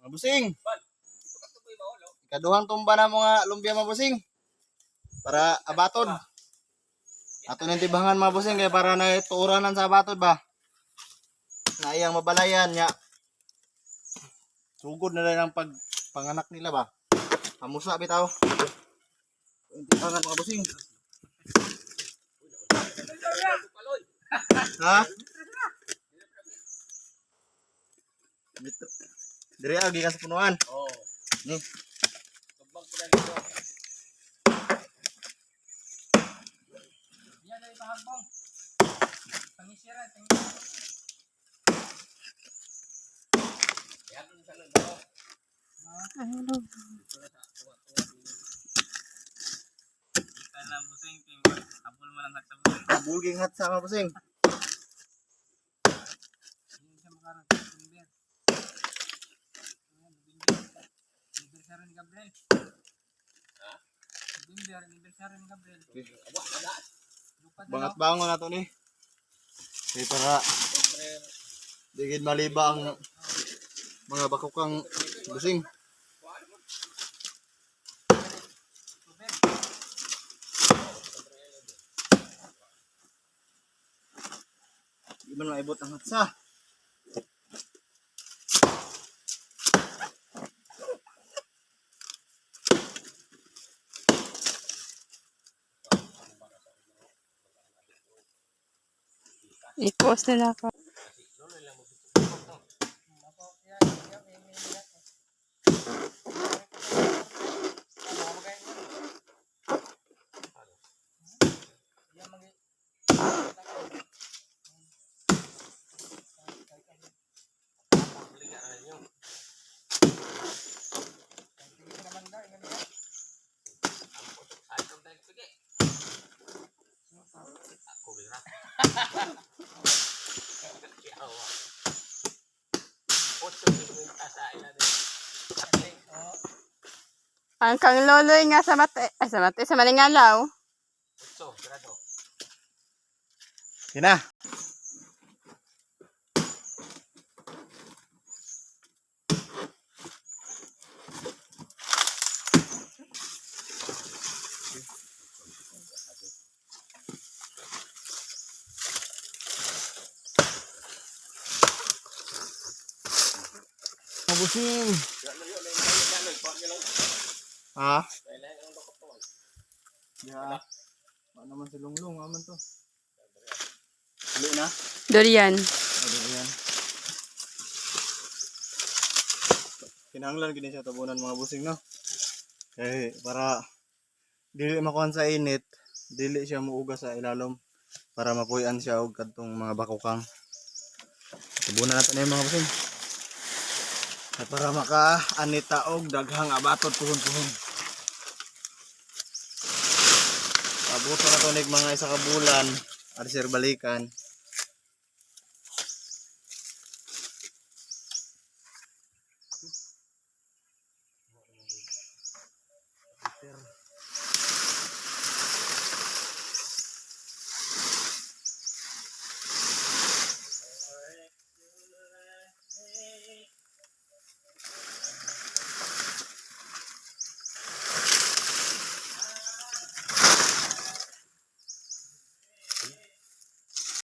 Mga busing. Ikaduhang tumba na mga lumbia mga busing. Para abatod. Ato nang tibangan mga busing kaya para na tuuranan sa abatod ba. Na iyang mabalayan nya. Sugod na rin ang panganak nila ba. Pamusa bitaw. Tibangan mga busing. Ha? Dito. Dire agi ka sa punuan. Oh. Ni. Tubang ko na dito. Yan ay bahagpong. Tangisira, tangisira. Yan sa lado. Ano? Kita na busing tinggal. Habol mo lang hat sa busing. Bulging hat sa mga busing. Hindi siya makarang timber. Timber sa rin Gabriel. Ha? Timber sa rin Gabriel. Bangat bangon na to ni. Kaya para digid maliba ang mga bakukang busing. Di man maibot ang hatsa. I-post nila ako. Ang kang loloy nga sa sa Maningalaw. Kina. Mga busing. Ha? Ya. Ano naman si Lunglung, aman to. Huli na. Durian. Ano yan? Kinahanglan gini siya tabunan mga busing no. Kaya para dili makuhan sa init, dili siya muuga sa ilalom para mapuyan siya og kadtong mga bakukang. Tabunan natin yung mga busing. At para maka-anita og daghang abatot puhon-puhon. Abuto na to nig mga isa ka bulan, ari sir balikan.